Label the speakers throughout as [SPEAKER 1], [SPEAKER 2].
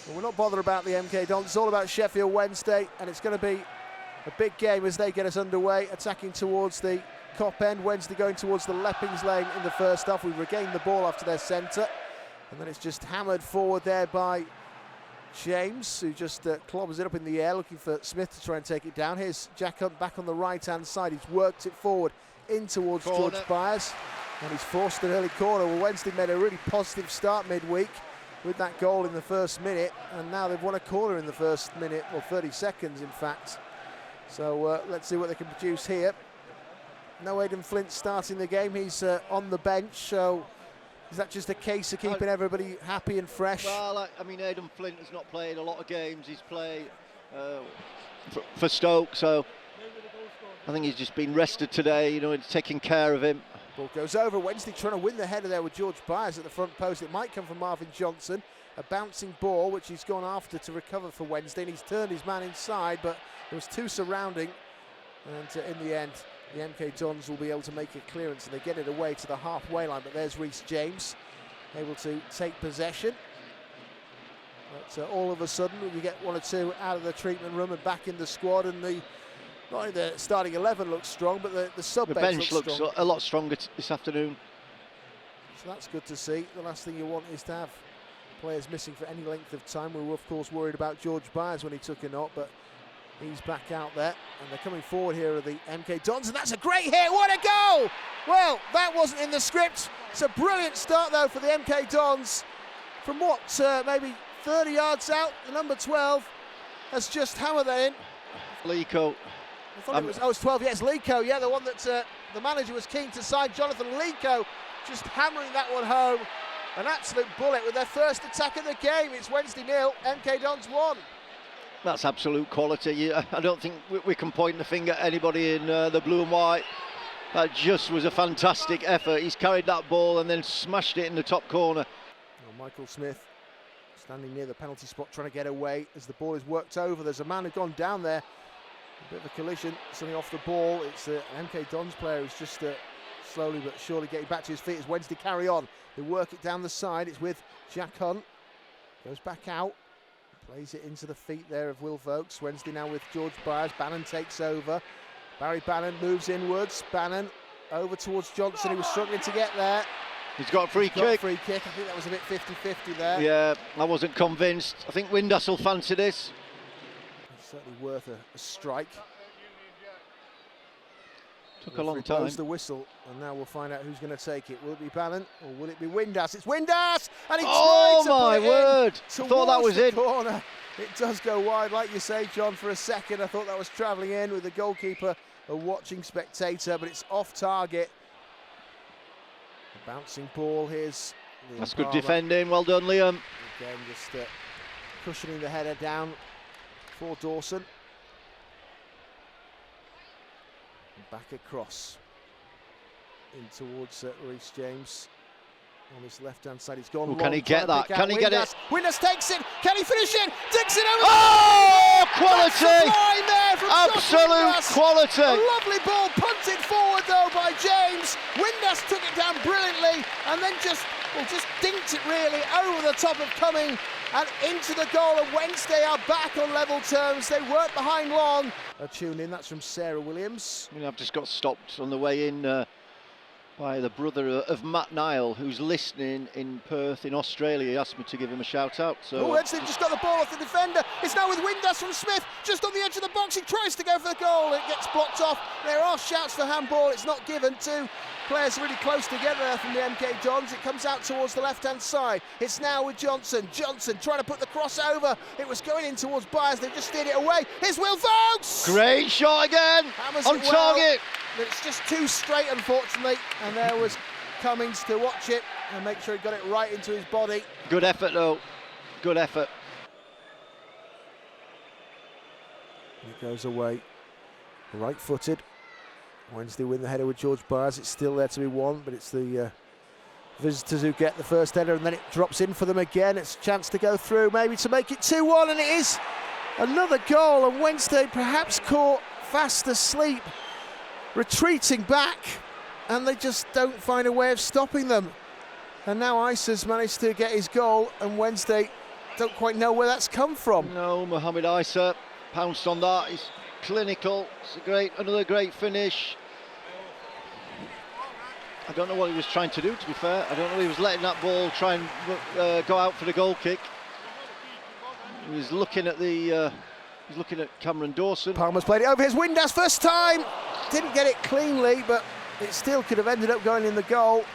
[SPEAKER 1] Well, we're not bothered about the MK Dons. It's all about Sheffield Wednesday, and it's going to be a big game as they get us underway, attacking towards the Kop end. Wednesday going towards the Leppings lane in the first half. We've regained the ball after their centre, and then it's just hammered forward there by James, who just clobbers it up in the air, looking for Smith to try and take it down. Here's Jack Hunt back on the right-hand side. He's worked it forward in towards George Byers, and he's forced an early corner. Well, Wednesday made a really positive start midweek with that goal in the first minute, and now they've won a corner in the first minute, or 30 seconds in fact. So let's see what they can produce here. No Aidan Flint starting the game. He's on the bench, so is that just a case of keeping everybody happy and fresh?
[SPEAKER 2] Well, I mean, Aidan Flint has not played a lot of games. He's played for Stoke, so I think he's just been rested today. You know, it's taking care of him.
[SPEAKER 1] Ball goes over. Wednesday trying to win the header there with George Byers at the front post. It might come from Marvin Johnson. A bouncing ball, which he's gone after to recover for Wednesday, and he's turned his man inside, but there was two surrounding, and in the end, the MK Dons will be able to make a clearance, and they get it away to the halfway line. But there's Reece James, able to take possession. But all of a sudden, you get one or two out of the treatment room and back in the squad, and not only the starting 11 looks strong, but the sub-bench
[SPEAKER 2] looks a lot stronger this afternoon.
[SPEAKER 1] So that's good to see. The last thing you want is to have players missing for any length of time. We were, of course, worried about George Byers when he took a knock, but he's back out there, and they're coming forward here are the MK Dons, and that's a great hit. What a goal! Well, that wasn't in the script. It's a brilliant start, though, for the MK Dons. From what, maybe 30 yards out, the number 12 has just hammered that in.
[SPEAKER 2] Lico.
[SPEAKER 1] I thought it was 12, yes, Lico, yeah, the one that the manager was keen to sign. Jonathan Lico just hammering that one home. An absolute bullet with their first attack of the game. It's Wednesday 0, MK Dons 1.
[SPEAKER 2] That's absolute quality. I don't think we can point the finger at anybody in the blue and white. That just was a fantastic effort. He's carried that ball and then smashed it in the top corner.
[SPEAKER 1] Well, Michael Smith standing near the penalty spot trying to get away as the ball is worked over. There's a man who's gone down there. A bit of a collision, something off the ball. It's an MK Dons player who's just slowly but surely getting back to his feet as Wednesday carry on. They work it down the side. It's with Jack Hunt. Goes back out. Plays it into the feet there of Will Vokes. Wednesday now with George Byers. Bannon takes over. Barry Bannon moves inwards. Bannon over towards Johnson. He was struggling to get there.
[SPEAKER 2] He's got a free kick.
[SPEAKER 1] I think that was a bit 50-50 there.
[SPEAKER 2] Yeah, I wasn't convinced. I think Windass will fancy this.
[SPEAKER 1] It's certainly worth a strike.
[SPEAKER 2] Took a long time.
[SPEAKER 1] The whistle, and now we'll find out who's going to take it. Will it be Bannon or will it be Windass? It's Windass, and he tried to
[SPEAKER 2] my
[SPEAKER 1] put it
[SPEAKER 2] word!
[SPEAKER 1] In
[SPEAKER 2] I thought that was in.
[SPEAKER 1] Corner. It does go wide, like you say, John. For a second, I thought that was travelling in with the goalkeeper, a watching spectator, but it's off target. A bouncing ball. Here's Liam
[SPEAKER 2] That's good
[SPEAKER 1] Palmer.
[SPEAKER 2] defending. Well done, Liam.
[SPEAKER 1] Again, just cushioning the header down for Dawson. Back across in towards Reece James on his left-hand side. He's gone.
[SPEAKER 2] Can he get that? Can he get it?
[SPEAKER 1] Windass takes it. Can he finish it? Digs it over.
[SPEAKER 2] Oh, quality!
[SPEAKER 1] There from
[SPEAKER 2] absolute quality!
[SPEAKER 1] A lovely ball punted forward though by James. Windass took it down brilliantly and then just dinked it really over the top of Cumming and into the goal. And Wednesday are back on level terms. They weren't behind long. A tune in, that's from Sarah Williams.
[SPEAKER 2] I mean, I've just got stopped on the way in by the brother of Matt Nile, who's listening in Perth in Australia. He asked me to give him a shout out. So
[SPEAKER 1] Wednesday just got the ball off the defender. It's now with Windass from Smith, just on the edge of the box. He tries to go for the goal. It gets blocked off. There are shouts for handball. It's not given. Two players really close together there from the MK Dons. It comes out towards the left-hand side. It's now with Johnson. Johnson trying to put the cross over. It was going in towards Byers. They just steered it away. Here's Will Vokes.
[SPEAKER 2] Great shot again. On target.
[SPEAKER 1] But it's just too straight, unfortunately. And there was Cummings to watch it and make sure he got it right into his body.
[SPEAKER 2] Good effort, though. Good effort.
[SPEAKER 1] It goes away. Right-footed. Wednesday win the header with George Byers. It's still there to be won, but it's the visitors who get the first header, and then it drops in for them again. It's a chance to go through, maybe to make it 2-1, and it is another goal. And Wednesday perhaps caught fast asleep, retreating back, and they just don't find a way of stopping them. And now Ice has managed to get his goal, and Wednesday don't quite know where that's come from.
[SPEAKER 2] No, Mohamed Isa pounced on that. He's clinical. It's another great finish. I don't know what he was trying to do, to be fair. I don't know, he was letting that ball try and go out for the goal kick. He was looking at Cameron Dawson.
[SPEAKER 1] Palmer's played it over. Here's Windass, first time. Didn't get it cleanly, but it still could have ended up going in the goal.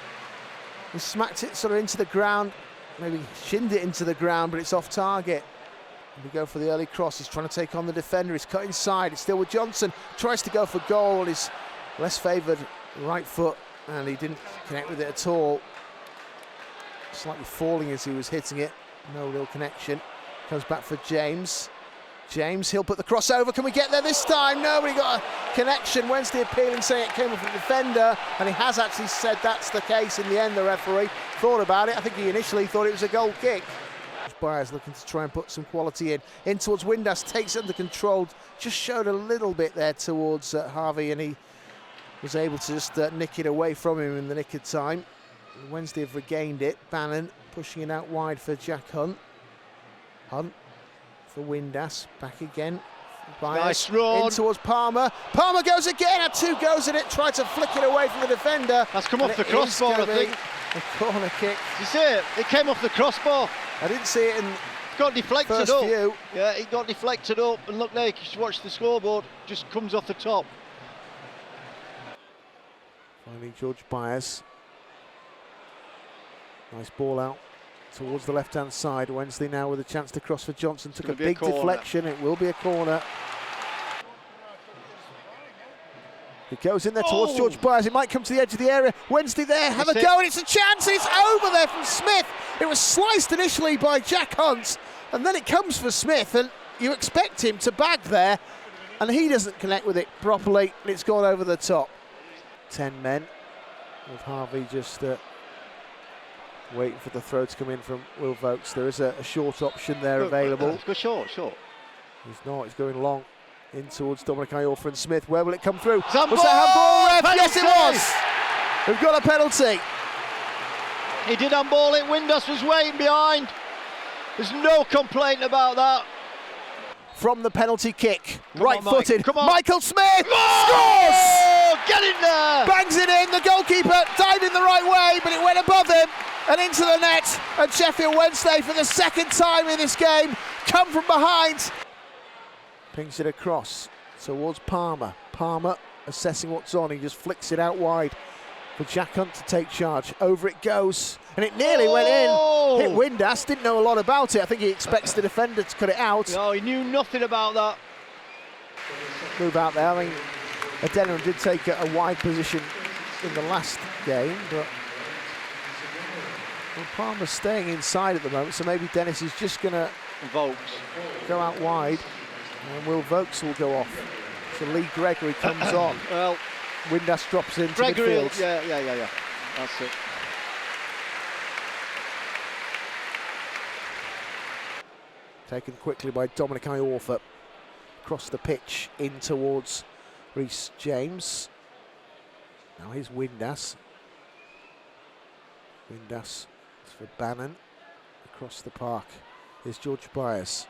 [SPEAKER 1] He smacked it sort of into the ground, maybe shinned it into the ground, but it's off target. And we go for the early cross. He's trying to take on the defender. He's cut inside. It's still with Johnson. Tries to go for goal on his less favoured right foot, and he didn't connect with it at all. Slightly falling as he was hitting it. No real connection. Comes back for James. James, he'll put the cross over. Can we get there this time? Nobody got a connection. Wednesday appealing, saying it came from the defender, and he has actually said that's the case in the end. The referee thought about it. I think he initially thought it was a goal kick. Byers looking to try and put some quality in towards Windass, takes it under control. Just showed a little bit there towards Harvey, and he was able to just nick it away from him in the nick of time. Wednesday have regained it. Bannon pushing it out wide for Jack Hunt. Hunt for Windass, back again. Byers,
[SPEAKER 2] nice run.
[SPEAKER 1] In towards Palmer. Palmer goes again, had 2 goes at it, tried to flick it away from the defender.
[SPEAKER 2] That's come off the crossbar, I think.
[SPEAKER 1] A corner kick.
[SPEAKER 2] Did you see it? It came off the crossbar.
[SPEAKER 1] I didn't see it in
[SPEAKER 2] got deflected
[SPEAKER 1] first
[SPEAKER 2] up.
[SPEAKER 1] view.
[SPEAKER 2] Yeah, it got deflected up, and look there, you should watch the scoreboard, just comes off the top.
[SPEAKER 1] Finally, George Byers. Nice ball out towards the left-hand side. Wednesday now with a chance to cross for Johnson. Took a big deflection. It will be a corner. It goes in there towards George Byers. It might come to the edge of the area. Wednesday there, have a go, and it's a chance, and it's over there from Smith. It was sliced initially by Jack Hunt, and then it comes for Smith, and you expect him to bag there, and he doesn't connect with it properly, and it's gone over the top. 10 men, with Harvey just waiting for the throw to come in from Will Vokes. There is a short option there available.
[SPEAKER 2] Go short.
[SPEAKER 1] He's not, he's going long. In towards Dominic Iorfa and Smith. Where will it come through?
[SPEAKER 2] Handball!
[SPEAKER 1] Was that handball, ref? Yes, it was. We've got a penalty.
[SPEAKER 2] He did handball it. Windass was waiting behind. There's no complaint about that.
[SPEAKER 1] From the penalty kick,
[SPEAKER 2] right-footed.
[SPEAKER 1] Michael Smith
[SPEAKER 2] scores! Get in there!
[SPEAKER 1] Bangs it in. The goalkeeper diving the right way, but it went above him and into the net. And Sheffield Wednesday, for the second time in this game, come from behind. Pings it across towards Palmer. Palmer assessing what's on. He just flicks it out wide for Jack Hunt to take charge. Over it goes, and it nearly went in. Hit Windass. Didn't know a lot about it. I think he expects the defender to cut it out.
[SPEAKER 2] No, he knew nothing about that.
[SPEAKER 1] Move out there. I mean, Adeniran did take a wide position in the last game, but Palmer's staying inside at the moment, so maybe Dennis is just going to go out wide. And Will Vokes will go off. So Lee Gregory comes on.
[SPEAKER 2] Well,
[SPEAKER 1] Windass drops into
[SPEAKER 2] Gregory,
[SPEAKER 1] midfield.
[SPEAKER 2] Yeah. That's it.
[SPEAKER 1] Taken quickly by Dominic Iorfa. Across the pitch in towards Reece James. Now here's Windass. Windass for Bannon. Across the park. Here's George Byers.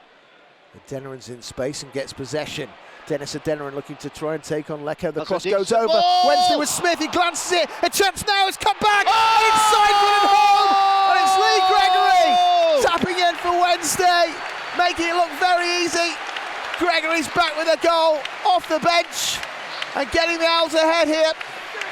[SPEAKER 1] Adeniran's in space and gets possession. Dennis Adeniran looking to try and take on Lecco. The cross goes over. Wednesday with Smith. He glances it. A chance now. It's come back. Inside for home. And it's Lee Gregory tapping in for Wednesday, making it look very easy. Gregory's back with a goal off the bench and getting the Owls ahead here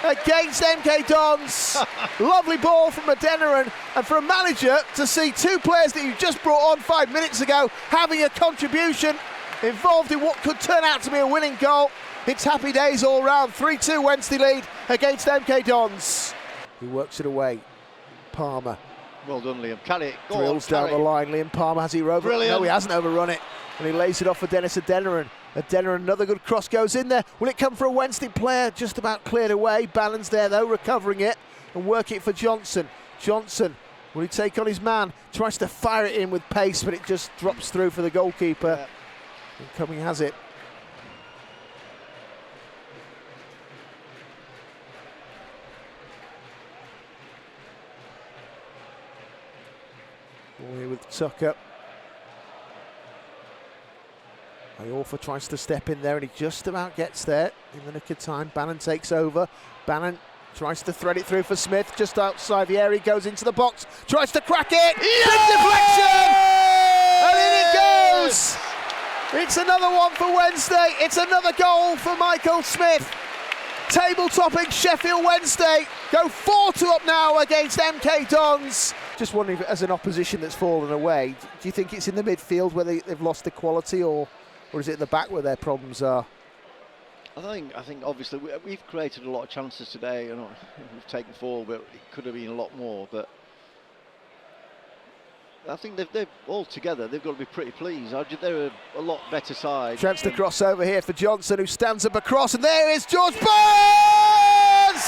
[SPEAKER 1] against MK Dons. Lovely ball from Adeniran, and for a manager to see 2 players that you just brought on 5 minutes ago having a contribution involved in what could turn out to be a winning goal. It's happy days all round. 3-2 Wednesday lead against MK Dons. He works it away. Palmer.
[SPEAKER 2] Well done, Liam. Carry it.
[SPEAKER 1] Drills down the line. Liam Palmer, has he overrun? No, he hasn't overrun it. And he lays it off for Dennis Adeniran. Adeniran, another good cross goes in there. Will it come for a Wednesday player? Just about cleared away. Bannon's there though, recovering it and working it for Johnson. Johnson, will he take on his man? Tries to fire it in with pace, but it just drops through for the goalkeeper. Yeah. And Cumming has it. Ball here with Tucker. Iorfa tries to step in there and he just about gets there in the nick of time. Bannon takes over. Bannon tries to thread it through for Smith, just outside the area, goes into the box, tries to crack it, big deflection, and in it goes! It's another one for Wednesday, it's another goal for Michael Smith. Table-topping Sheffield Wednesday go 4-2 up now against MK Dons. Just wondering, if, as an opposition that's fallen away, do you think it's in the midfield where they've lost the quality, or is it at the back where their problems are?
[SPEAKER 2] I think obviously we've created a lot of chances today. You know, we've taken 4, but it could have been a lot more. But I think they've all together, they've got to be pretty pleased. They're a lot better side.
[SPEAKER 1] Chance to cross over here for Johnson, who stands up across, and there is George Barnes!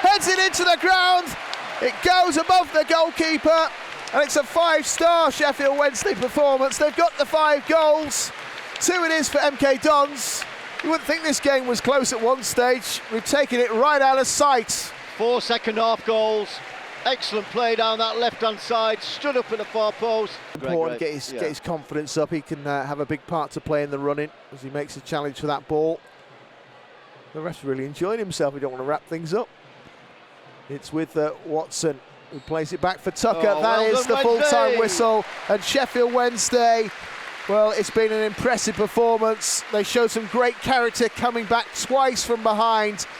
[SPEAKER 1] Heads it into the ground. It goes above the goalkeeper, and it's a 5-star Sheffield Wednesday performance. They've got the 5 goals. 2 it is for MK Dons. You wouldn't think this game was close at one stage. We've taken it right out of sight.
[SPEAKER 2] 4 second-half goals. Excellent play down that left-hand side. Stood up at the far post.
[SPEAKER 1] Important to get his confidence up. He can have a big part to play in the running as he makes a challenge for that ball. The ref's really enjoying himself. We don't want to wrap things up. It's with Watson, who plays it back for Tucker. That is the full-time whistle. And Sheffield Wednesday, well, it's been an impressive performance. They showed some great character coming back twice from behind.